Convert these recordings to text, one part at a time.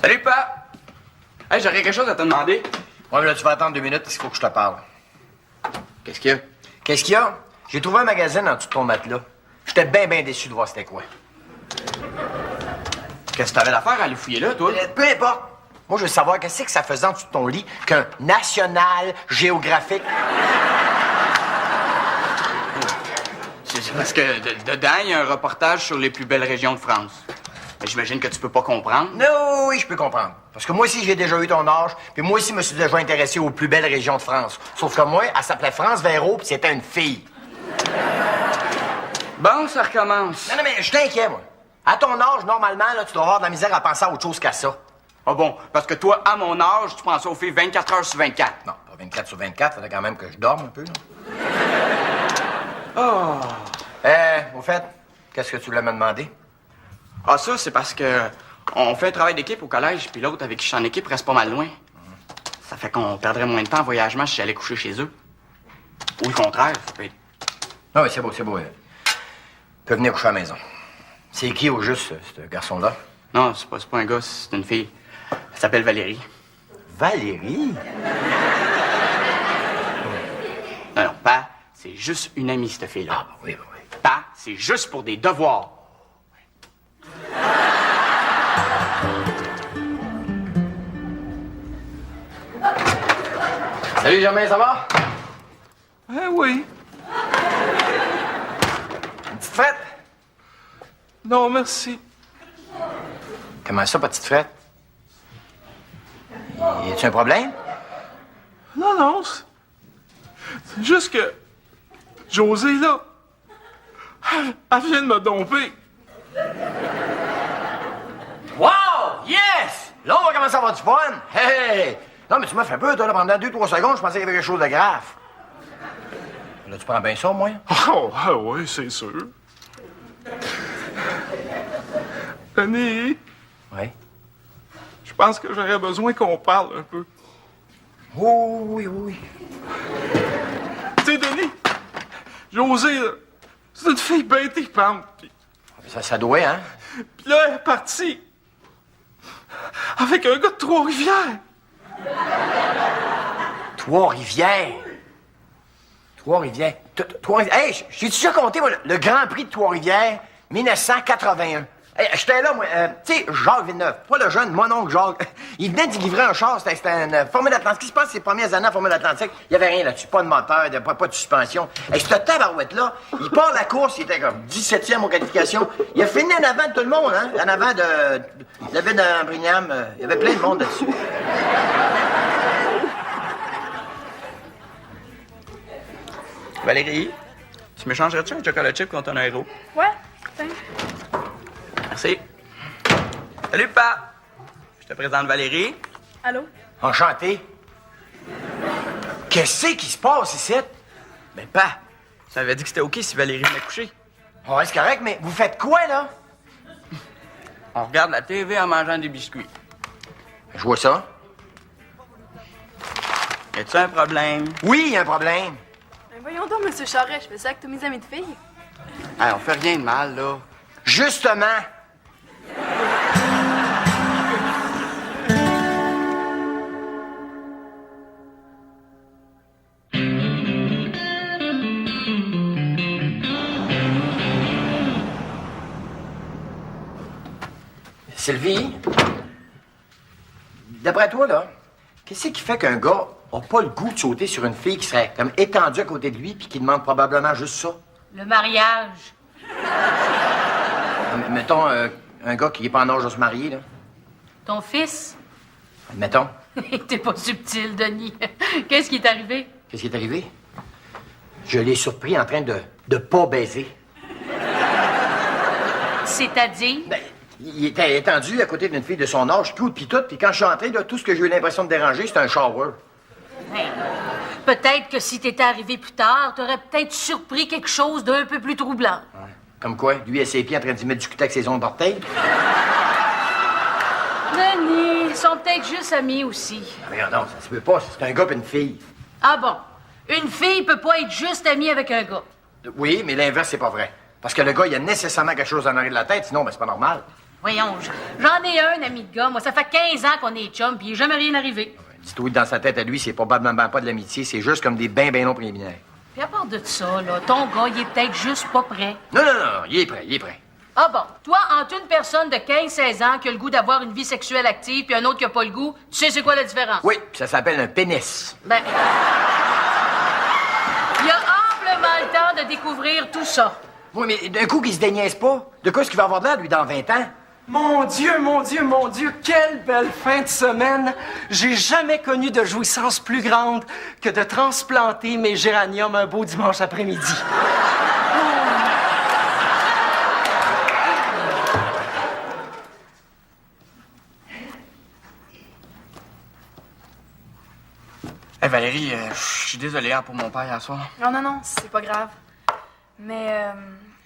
Salut, Pa! Hey, j'aurais quelque chose à te demander. Ouais, mais là, tu vas attendre 2 minutes, il faut que je te parle. Qu'est-ce qu'il y a? Qu'est-ce qu'il y a? J'ai trouvé un magazine en dessous de ton matelas. J'étais bien déçu de voir c'était quoi. Qu'est-ce que t'avais d'affaire à aller fouiller là, toi? Peu importe. Moi, je veux savoir qu'est-ce que ça faisait en dessous de ton lit qu'un National Géographique. C'est parce que dedans, il y a un reportage sur les plus belles régions de France. J'imagine que tu peux pas comprendre. Non, oui, je peux comprendre. Parce que moi aussi, j'ai déjà eu ton âge, puis moi aussi, je me suis déjà intéressé aux plus belles régions de France. Sauf que moi, elle s'appelait France Véro, puis c'était une fille. Bon, ça recommence. Non, mais je t'inquiète, moi. À ton âge, normalement, là, tu dois avoir de la misère à penser à autre chose qu'à ça. Ah bon, parce que toi, à mon âge, tu penses aux filles 24 heures sur 24. Non, pas 24 sur 24, faudrait quand même que je dorme un peu, là. Oh. Au fait, qu'est-ce que tu voulais me demander? Ah, ça, c'est parce que on fait un travail d'équipe au collège, puis l'autre avec qui je suis en équipe reste pas mal loin. Ça fait qu'on perdrait moins de temps en voyagement si j'allais coucher chez eux. Ou le contraire, ça peut être... Non, mais c'est beau. Tu peux venir coucher à la maison. C'est qui, au juste, ce garçon-là? Non, c'est pas un gars, c'est une fille. Elle s'appelle Valérie. Valérie? Non, pas, c'est juste une amie, cette fille-là. Ah, oui. Pas, c'est juste pour des devoirs. Salut, Germain, ça va? Oui. Une petite frette? Non, merci. Comment ça, petite frette? Y a-tu un problème? Non, c'est juste que Josée, là, elle vient de me domper. Wow! Yes! Là, on va commencer à avoir du fun! Hey! Non, mais tu m'as fait peur, toi, là, pendant 2-3 secondes, je pensais qu'il y avait quelque chose de grave. Là, tu prends bien ça, moi? Oh, oui, c'est sûr. Denis, Oui. je pense que j'aurais besoin qu'on parle un peu. Oh, oui. Tu sais, Denis, Josée, là, c'est une fille bien tripante. Ça doit, hein? Puis là, elle est partie avec un gars de Trois-Rivières. Trois-Rivières. Hey, j'ai déjà compté, moi, le Grand Prix de Trois-Rivières, 1981. Hey, j'étais là, moi, tu sais, Jacques Villeneuve, pas le jeune, mon oncle Jacques. Il venait d'y livrer un char, c'était une Formule Atlantique. Qu'est-ce qui se passe, ses premières années en Formule Atlantique? Il y avait rien là-dessus, pas de moteur, pas de suspension. Et cette tabarouette-là, il part la course, il était comme 17e aux qualifications. Il a fini en avant de tout le monde, hein, en avant de David Brigham. Il y avait plein de monde là-dessus. Valérie, tu m'échangerais-tu un chocolat chip contre un héros? Ouais, tiens. Merci. Salut, Pa! Je te présente Valérie. Allô? Enchanté. Qu'est-ce qui se passe ici? Ben, Pa, ça avait dit que c'était OK si Valérie venait coucher. Ouais, c'est correct, mais vous faites quoi, là? On regarde la TV en mangeant des biscuits. Je vois ça. Y a-tu un problème? Oui, il y a un problème. Ben voyons donc, Monsieur Charret, je fais ça avec tous mes amis de filles. Hey, on fait rien de mal, là. Justement. Sylvie, d'après toi, là, qu'est-ce qui fait qu'un gars a pas le goût de sauter sur une fille qui serait comme étendue à côté de lui puis qui demande probablement juste ça? Le mariage. Mettons, un gars qui est pas en âge de se marier, là. Ton fils? Mettons. T'es pas subtil, Denis. Qu'est-ce qui est arrivé? Qu'est-ce qui est arrivé? Je l'ai surpris en train de pas baiser. C'est-à-dire? Ben, il était étendu à côté d'une fille de son âge, tout, puis quand je suis entré, là, tout ce que j'ai eu l'impression de déranger, c'était un shower. Ben, peut-être que si t'étais arrivé plus tard, t'aurais peut-être surpris quelque chose d'un peu plus troublant. Ouais. Comme quoi, lui et ses pieds en train d'y mettre du cutex avec ses ongles d'orteil. Denis, ils sont peut-être juste amis aussi. Ah, mais non, ça se peut pas, c'est un gars et une fille. Ah bon? Une fille peut pas être juste amie avec un gars. Oui, mais l'inverse, c'est pas vrai. Parce que le gars, il a nécessairement quelque chose en arrière de la tête, sinon, ben, c'est pas normal. Voyons, j'en ai un ami de gars. Moi, ça fait 15 ans qu'on est chum, puis il est jamais rien arrivé. Dis-toi, dans sa tête à lui, c'est probablement pas de l'amitié, c'est juste comme des ben longs préliminaires. Puis à part de ça, là, ton gars, il est peut-être juste pas prêt. Non, il est prêt, il est prêt. Ah bon? Toi, entre une personne de 15-16 ans qui a le goût d'avoir une vie sexuelle active puis un autre qui a pas le goût, tu sais c'est quoi la différence? Oui, puis ça s'appelle un pénis. Ben... Il y a amplement le temps de découvrir tout ça. Oui, mais d'un coup qu'il se déniaise pas, de quoi est-ce qu'il va avoir de l'air, lui, dans 20 ans? Mon Dieu, mon Dieu, mon Dieu, quelle belle fin de semaine! J'ai jamais connu de jouissance plus grande que de transplanter mes géraniums un beau dimanche après-midi. Hey Valérie, je suis désolé hein, pour mon père hier soir. Non, c'est pas grave. Mais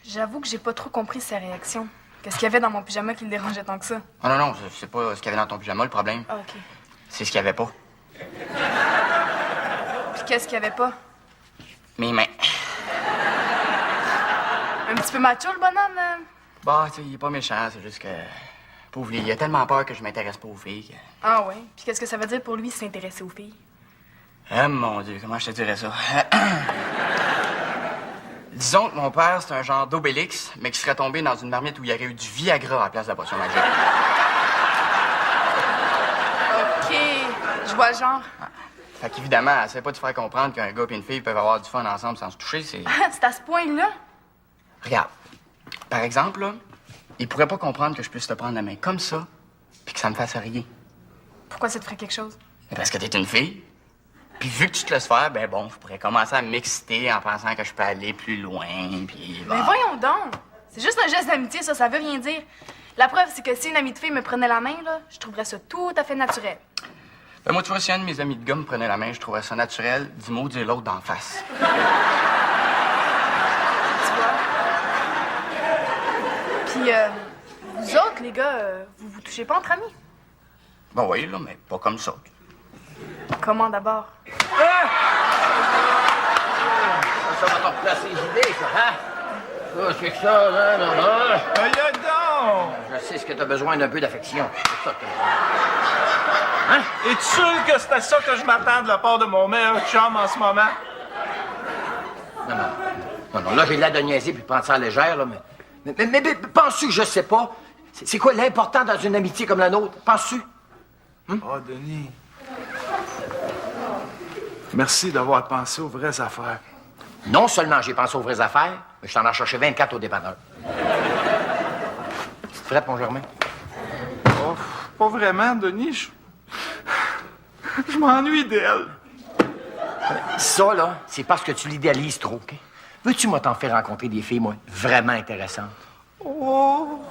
j'avoue que j'ai pas trop compris sa réaction. Qu'est-ce qu'il y avait dans mon pyjama qui le dérangeait tant que ça? Non, c'est pas ce qu'il y avait dans ton pyjama, le problème. Ah, OK. C'est ce qu'il y avait pas. Puis qu'est-ce qu'il y avait pas? Mes mains. Un petit peu macho, le bonhomme? Bah, tu sais, il est pas méchant, c'est juste que... Pauvre lui, il a tellement peur que je m'intéresse pas aux filles. Ah ouais? Puis qu'est-ce que ça veut dire pour lui s'intéresser aux filles? Ah, mon Dieu, comment je te dirais ça? Disons que mon père, c'est un genre d'Obélix, mais qui serait tombé dans une marmite où il y aurait eu du Viagra à la place de la potion magique. OK, je vois le genre. Fait qu'évidemment, elle sait pas de faire comprendre qu'un gars et une fille peuvent avoir du fun ensemble sans se toucher, c'est... C'est à ce point-là? Regarde, par exemple, là, il pourrait pas comprendre que je puisse te prendre la main comme ça, puis que ça me fasse rire. Pourquoi ça te ferait quelque chose? Mais parce que t'es une fille. Puis vu que tu te laisses faire, ben bon, je pourrais commencer à m'exciter en pensant que je peux aller plus loin, puis... Mais voyons donc! C'est juste un geste d'amitié, ça veut rien dire. La preuve, c'est que si une amie de fille me prenait la main, là, je trouverais ça tout à fait naturel. Ben moi, tu vois, si un de mes amis de gars me prenait la main, je trouverais ça naturel du mot dire l'autre d'en face. Tu vois? Puis, vous autres, les gars, vous vous touchez pas entre amis? Ben oui, là, mais pas comme ça. Comment d'abord? Ça va t'en replacer les idées, ça, hein? Oh, c'est que ça, là, non. Aïe donc! Je sais ce que t'as besoin d'un peu d'affection. C'est ça que t'as besoin. Hein? Es-tu sûr que c'est à ça que je m'attends de la part de mon meilleur chum en ce moment? Non, là, j'ai l'air de niaiser puis de prendre ça à la légère, là, mais penses-tu que je sais pas? C'est quoi l'important dans une amitié comme la nôtre? Penses-tu? Oh, Denis. Merci d'avoir pensé aux vraies affaires. Non seulement j'ai pensé aux vraies affaires, mais je t'en ai cherché 24 au dépanneur. C'est prêt, mon Germain? Oh, pas vraiment, Denis. Je m'ennuie d'elle. Ça, là, c'est parce que tu l'idéalises trop, OK? Veux-tu, moi, t'en faire rencontrer des filles, moi, vraiment intéressantes? Oh!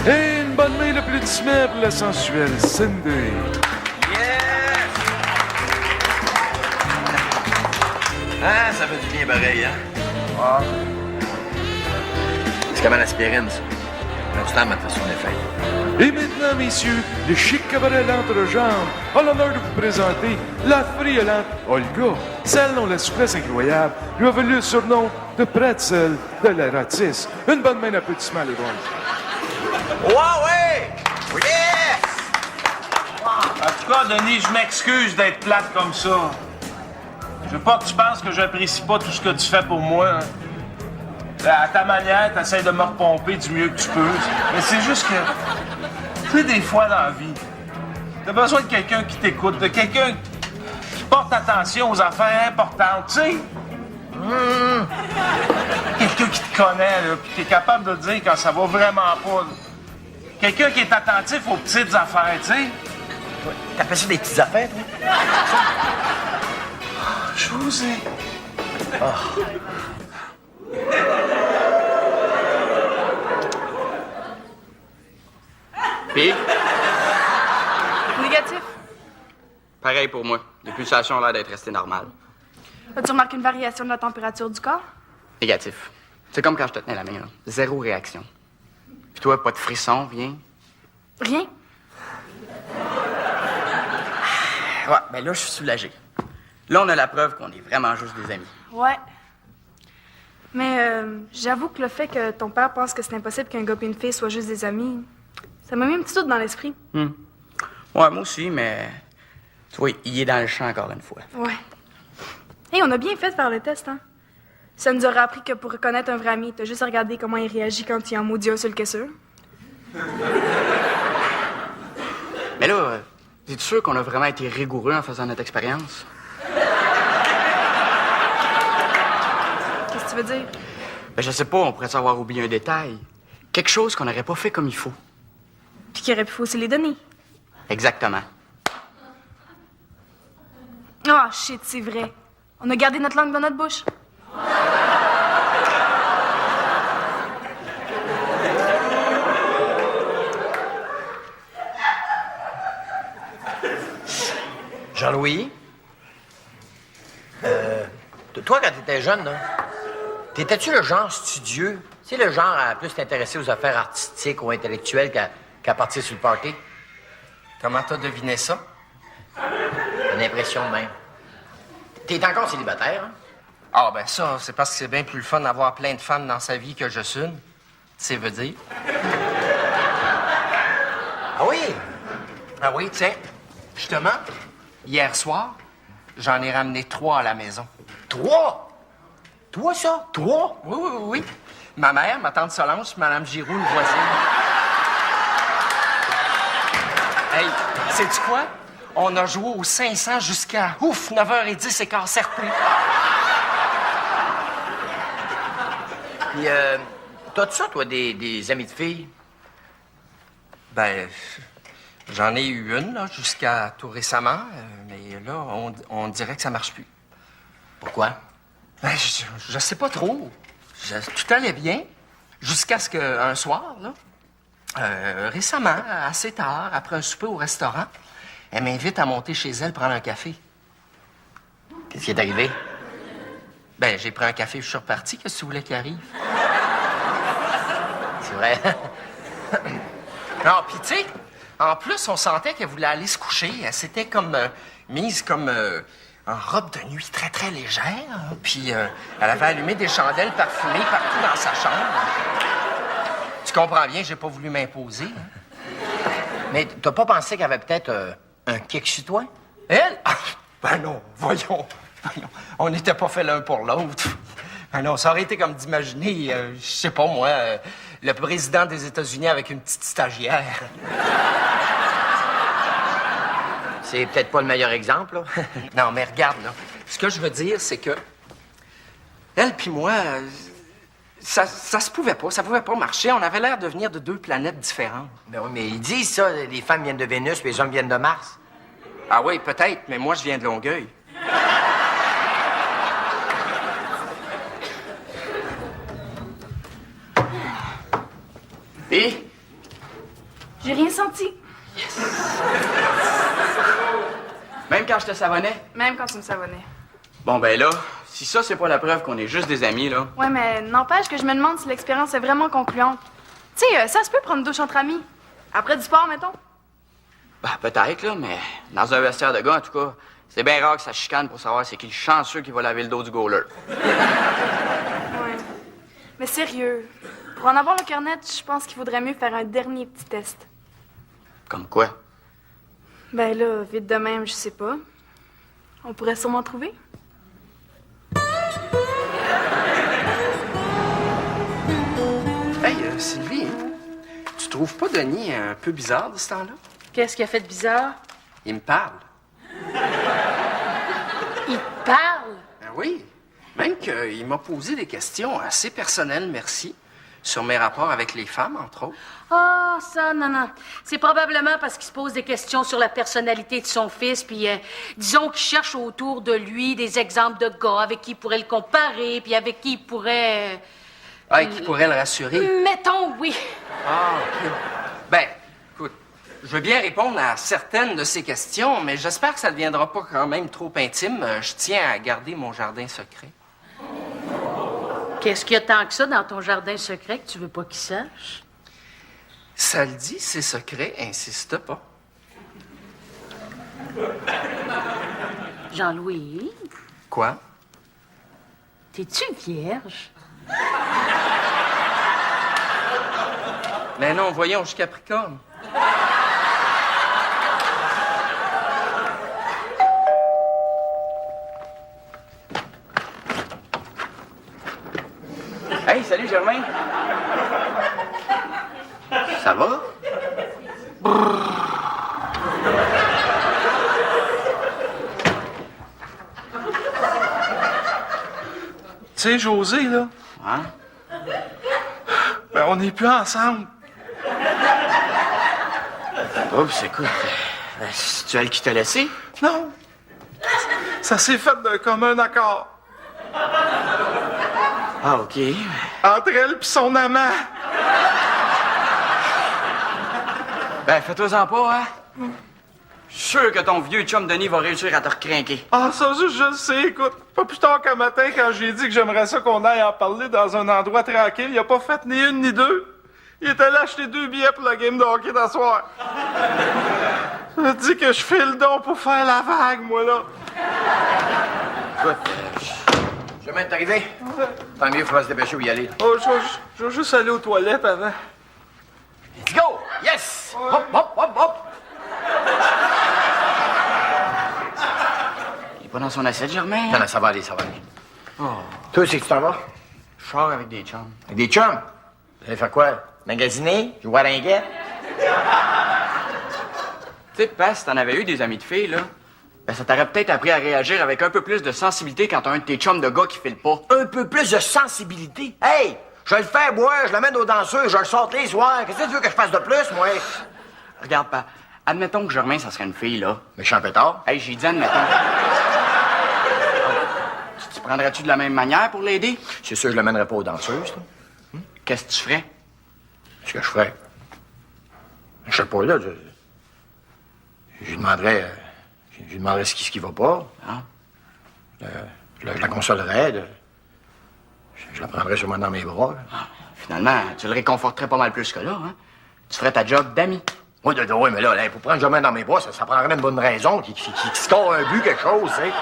Et une bonne main d'applaudissements pour la sensuelle Cindy. Ah, ça fait du bien pareil, hein? Ah. C'est comme à l'aspirine, ça. L'instant m'a fait son effet. Et maintenant, messieurs, le chic cabaret l'entrejambe a l'honneur de vous présenter la friolante Olga. Celle dont la souplesse incroyable lui a valu le surnom de Pretzel de l'érotisme. Une bonne main d'applaudissements, les boys. Ouais! Yes! En tout cas, Denis, je m'excuse d'être plate comme ça. Je veux pas que tu penses que j'apprécie pas tout ce que tu fais pour moi. Hein. À ta manière, t'essaies de me repomper du mieux que tu peux. Mais c'est juste que, tu sais, des fois dans la vie, t'as besoin de quelqu'un qui t'écoute, de quelqu'un qui porte attention aux affaires importantes, tu sais. Quelqu'un qui te connaît, là, puis qui est capable de dire quand ça va vraiment pas. Là. Quelqu'un qui est attentif aux petites affaires, tu sais. T'appelles ça des petites affaires, toi? José. Puis, Négatif. pareil pour moi. Les pulsations ont l'air d'être restées normales. As-tu remarqué une variation de la température du corps? Négatif. C'est comme quand je te tenais la main, là. Zéro réaction. Puis toi, pas de frisson, rien? Rien. Ouais, ben là, je suis soulagé. Là, on a la preuve qu'on est vraiment juste des amis. Ouais. Mais j'avoue que le fait que ton père pense que c'est impossible qu'un gars et une fille soient juste des amis, ça m'a mis un petit doute dans l'esprit. Ouais, moi aussi, mais... Tu vois, il est dans le champ encore une fois. Ouais. Hey, on a bien fait de faire le test, hein? Ça nous aurait appris que pour reconnaître un vrai ami, t'as juste à regarder comment il réagit quand il en maudit un sur le caisseur. Mais là, es-tu sûr qu'on a vraiment été rigoureux en faisant notre expérience? Qu'est-ce que tu veux dire? Ben, je sais pas, on pourrait avoir oublié un détail. Quelque chose qu'on n'aurait pas fait comme il faut. Puis qu'il aurait pu fausser les données. Exactement. Ah, shit, c'est vrai. On a gardé notre langue dans notre bouche. Jean-Louis? Toi, quand t'étais jeune, là, t'étais-tu le genre studieux? Tu sais, le genre à plus t'intéresser aux affaires artistiques ou intellectuelles qu'à partir sur le party? Comment t'as deviné ça? Une impression de même. T'es encore célibataire, hein? Ah, ben ça, c'est parce que c'est bien plus le fun d'avoir plein de femmes dans sa vie que juste une. Tu veut dire? Ah oui? Ah oui, tiens. Justement, hier soir, j'en ai ramené 3 à la maison. 3? Toi, ça? 3? Oui, oui, oui, oui. Ma mère, ma tante Solange, Mme Giroux, une voisine. Hey, sais-tu quoi? On a joué au 500 jusqu'à, 9h10 et quart certain. Puis, t'as-tu ça, toi, des amis de filles? Ben, j'en ai eu une, là, jusqu'à tout récemment, mais là, on dirait que ça marche plus. Pourquoi? Ben, je sais pas trop. Tout allait bien, jusqu'à ce qu'un soir, là, récemment, assez tard, après un souper au restaurant, elle m'invite à monter chez elle prendre un café. Qu'est-ce qui est arrivé? Ben, j'ai pris un café, je suis reparti. Qu'est-ce que tu voulais qu'il arrive? C'est vrai. Non, puis tu sais, en plus, on sentait qu'elle voulait aller se coucher. Elle s'était comme mise comme en robe de nuit très, très légère. Hein. Puis elle avait allumé des chandelles parfumées partout dans sa chambre. Tu comprends bien, j'ai pas voulu m'imposer. Hein. Mais t'as pas pensé qu'elle avait peut-être un kick sur toi? Elle? Ah, ben non, voyons. On n'était pas fait l'un pour l'autre. Ben non, ça aurait été comme d'imaginer, je sais pas moi, le président des États-Unis avec une petite stagiaire. C'est peut-être pas le meilleur exemple, là. Non, mais regarde, là. Ce que je veux dire, c'est que elle puis moi, ça se pouvait pas. Ça pouvait pas marcher. On avait l'air de venir de 2 planètes différentes. Ben oui, mais ils disent ça, les femmes viennent de Vénus puis les hommes viennent de Mars. Ah oui, peut-être, mais moi, je viens de Longueuil. Et? J'ai rien senti. Même quand je te savonnais? Même quand tu me savonnais. Bon, ben là, si ça, c'est pas la preuve qu'on est juste des amis, là... Ouais, mais n'empêche que je me demande si l'expérience est vraiment concluante. Tu sais, ça se peut prendre une douche entre amis. Après du sport, mettons. Ben, peut-être, là, mais dans un vestiaire de gars, en tout cas, c'est bien rare que ça chicane pour savoir c'est qui le chanceux qui va laver le dos du goaler. Ouais. Mais sérieux, pour en avoir le cœur net, je pense qu'il faudrait mieux faire un dernier petit test. Comme quoi? Ben là, vite de même, je sais pas. On pourrait sûrement trouver. Hey, Sylvie, tu trouves pas Denis un peu bizarre de ce temps-là? Qu'est-ce qu'il a fait de bizarre? Il me parle. Il te parle? Ben oui. Même qu'il m'a posé des questions assez personnelles, merci, sur mes rapports avec les femmes, entre autres. Ah, ça, non. C'est probablement parce qu'il se pose des questions sur la personnalité de son fils, puis disons qu'il cherche autour de lui des exemples de gars avec qui il pourrait le comparer, puis avec qui il pourrait... Ah, et qui pourrait le rassurer. Mettons, oui. Ah, OK. Ben, écoute, je veux bien répondre à certaines de ces questions, mais j'espère que ça ne deviendra pas quand même trop intime. Je tiens à garder mon jardin secret. Qu'est-ce qu'il y a tant que ça dans ton jardin secret que tu veux pas qu'il sache? Ça le dit, c'est secret, insiste pas. Jean-Louis, Quoi? t'es-tu vierge? Mais non, voyons, je suis Capricorne. Hey, salut Germain. Ça va? Tu sais, José, là, Hein? ben on n'est plus ensemble. Oups, écoute, c'est-tu elle qui t'a laissé? Non. Ça s'est fait d'un commun accord. Ah, OK. Entre elle et son amant. Ben, fais-toi-en pas, hein? Je suis sûr que ton vieux chum Denis va réussir à te recrinquer. Ah, ça, je le sais, écoute. Pas plus tard qu'un matin, quand j'ai dit que j'aimerais ça qu'on aille en parler dans un endroit tranquille, il a pas fait ni une ni deux. Il est allé acheter 2 billets pour la game de hockey d'asseoir. Ça me dit que je fais le don pour faire la vague, moi, là. Écoute, je viens de t'arriver. Tant mieux, il faudra se dépêcher où y aller. Oh, je vais juste aller aux toilettes avant. Let's go! Yes! Hop, hop, hop, hop! Il est pas dans son assiette, Germain? Non, non, ça va aller, ça va aller. Oh, Toi, c'est que tu t'en vas? je sors avec des chums. Avec des chums? Vous allez faire quoi? Magasiner? Jouer à ringuette? Tu sais, Paz, si t'en avais eu des amis de filles, là, ben ça t'aurait peut-être appris à réagir avec un peu plus de sensibilité quand t'as un de tes chums de gars qui file pas. Un peu plus de sensibilité? Hey! Je vais le faire boire, je l'amène aux danseurs, je le sorte les soirs. Qu'est-ce que tu veux que je fasse de plus, moi? Regarde, Pa, admettons que Germain, ça serait une fille, là. Méchant pétard. Hey, j'ai dit admettons. Tu prendrais-tu de la même manière pour l'aider? C'est sûr, je l'amènerai pas aux danseuses, là. Qu'est-ce que tu ferais? Ce que je ferais? Je sais pas, là. Je lui demanderais... je lui demanderais ce qui va pas. Ah. Je la consolerais. Je la prendrais sûrement dans mes bras. Finalement, tu le réconforterais pas mal plus que là, hein? Tu ferais ta job d'ami. Oui, mais là, pour prendre Germain dans mes bras, ça prendrait une bonne raison, qui score un but, quelque chose, tu sais.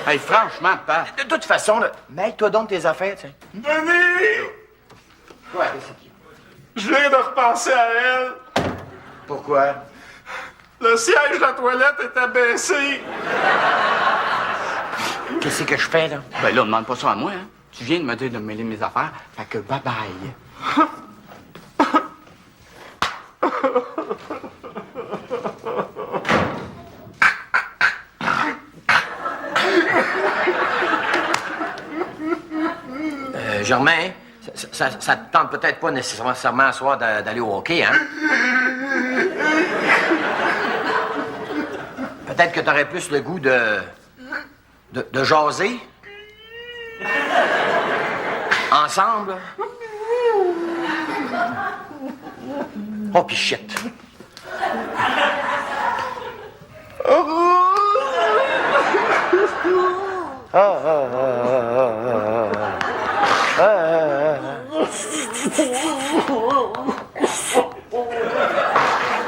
Hey, franchement, Pa. De toute façon, là, mêle-toi donc de tes affaires, tu sais. Denis! Quoi, c'est qui? Je viens de repenser à elle. Pourquoi? Le siège de la toilette était baissé. Qu'est-ce que je fais, là? Ben là, demande pas ça à moi, hein? Tu viens de me dire de me mêler de mes affaires, fait que bye-bye. Germain, ça te tente peut-être pas nécessairement à soir d'aller au hockey, hein? Peut-être que t'aurais plus le goût de jaser. Ensemble. Oh, pis shit.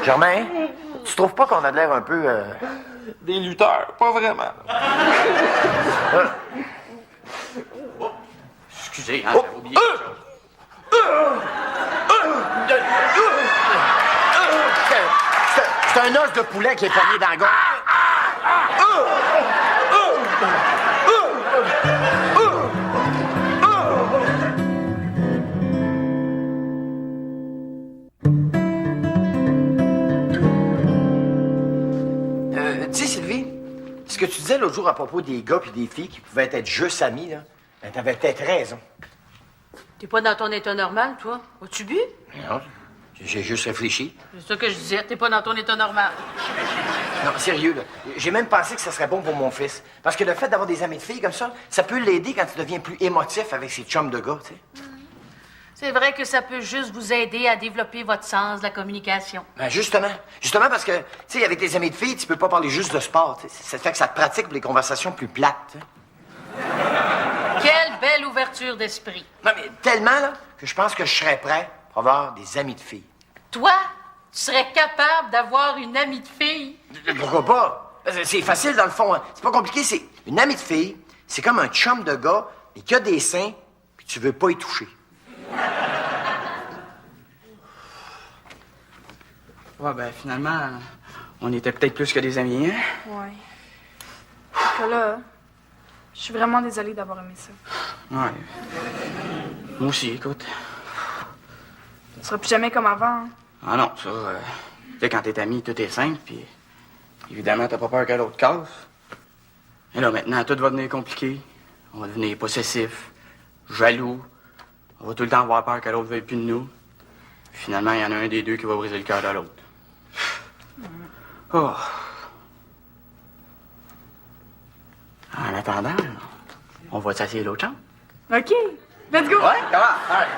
Germain, tu trouves pas qu'on a de l'air un peu... Des lutteurs, pas vraiment. Excusez, hein, j'avais oublié quelque chose. C'est un os de poulet qui est pogné dans la gorge. Tu sais, Sylvie, ce que tu disais l'autre jour à propos des gars puis des filles qui pouvaient être juste amis, là, ben, t'avais peut-être raison. T'es pas dans ton état normal, toi? As-tu bu? Non, j'ai juste réfléchi. C'est ça que je disais, t'es pas dans ton état normal. Non, sérieux, là. J'ai même pensé que ça serait bon pour mon fils. Parce que le fait d'avoir des amis de filles comme ça peut l'aider quand il devient plus émotif avec ses chums de gars, tu sais. C'est vrai que ça peut juste vous aider à développer votre sens de la communication. Ben justement parce que, tu sais, avec tes amis de filles, tu peux pas parler juste de sport, tu sais. Ça fait que ça te pratique pour les conversations plus plates, tu sais. Quelle belle ouverture d'esprit. Non, mais tellement, là, que je pense que je serais prêt pour avoir des amis de filles. Toi, tu serais capable d'avoir une amie de fille? Pourquoi pas? C'est facile, dans le fond. Hein. C'est pas compliqué, c'est une amie de fille, c'est comme un chum de gars, et qui a des seins, puis tu veux pas y toucher. Ouais, ben finalement, on était peut-être plus que des amis, hein? Ouais. Que là, je suis vraiment désolée d'avoir aimé ça. Ouais. Moi aussi, écoute. Tu seras plus jamais comme avant, hein? Ah non, ça, tu sais, quand t'es ami, tout est simple, puis évidemment, t'as pas peur que l'autre casse. Et là, maintenant, tout va devenir compliqué. On va devenir possessif, jaloux. On va tout le temps avoir peur que l'autre veuille plus de nous. Puis finalement, il y en a un des deux qui va briser le cœur de l'autre. Oh. En attendant, on va s'asseoir l'autre chambre. OK, let's go! Ouais, comment? All right.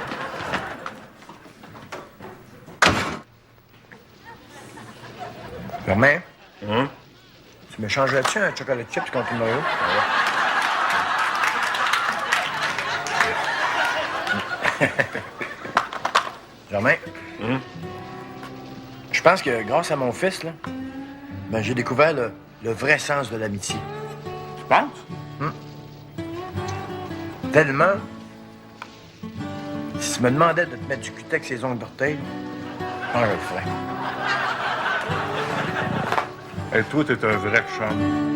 Germain? Tu me changerais-tu un chocolat chips contre une Mario? Germain? Je pense que grâce à mon fils, là, ben, j'ai découvert le vrai sens de l'amitié. Tu penses? Tellement. Si tu me demandais de te mettre du cutex ses ongles d'orteil, je le ferais. Et toi, t'es un vrai chum.